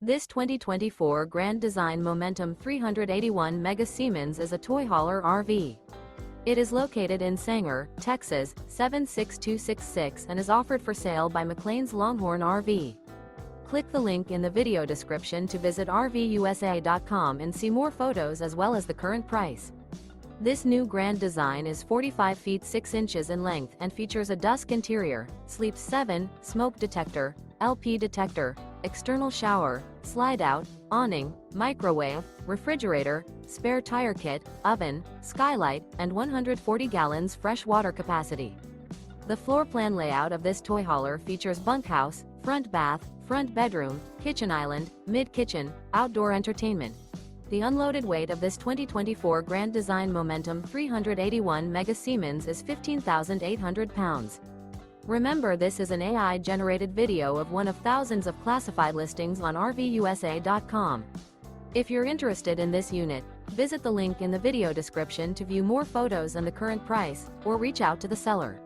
This 2024 Grand Design Momentum 381 Mega Siemens is a toy hauler RV. It is located in Sanger, Texas, 76266 and is offered for sale by McClain's Longhorn RV. Click the link in the video description to visit RVUSA.com and see more photos as well as the current price. This new Grand Design is 45 feet 6 inches in length and features a Dusk interior, sleeps 7, smoke detector, LP detector, external shower, slide-out, awning, microwave, refrigerator, spare tire kit, oven, skylight, and 140 gallons fresh water capacity. The floor plan layout of this toy hauler features bunkhouse, front bath, front bedroom, kitchen island, mid-kitchen, outdoor entertainment. The unloaded weight of this 2024 Grand Design Momentum 381 Mega Siemens is 15,800 pounds. Remember, this is an AI-generated video of one of thousands of classified listings on RVUSA.com. If you're interested in this unit, visit the link in the video description to view more photos and the current price, or reach out to the seller.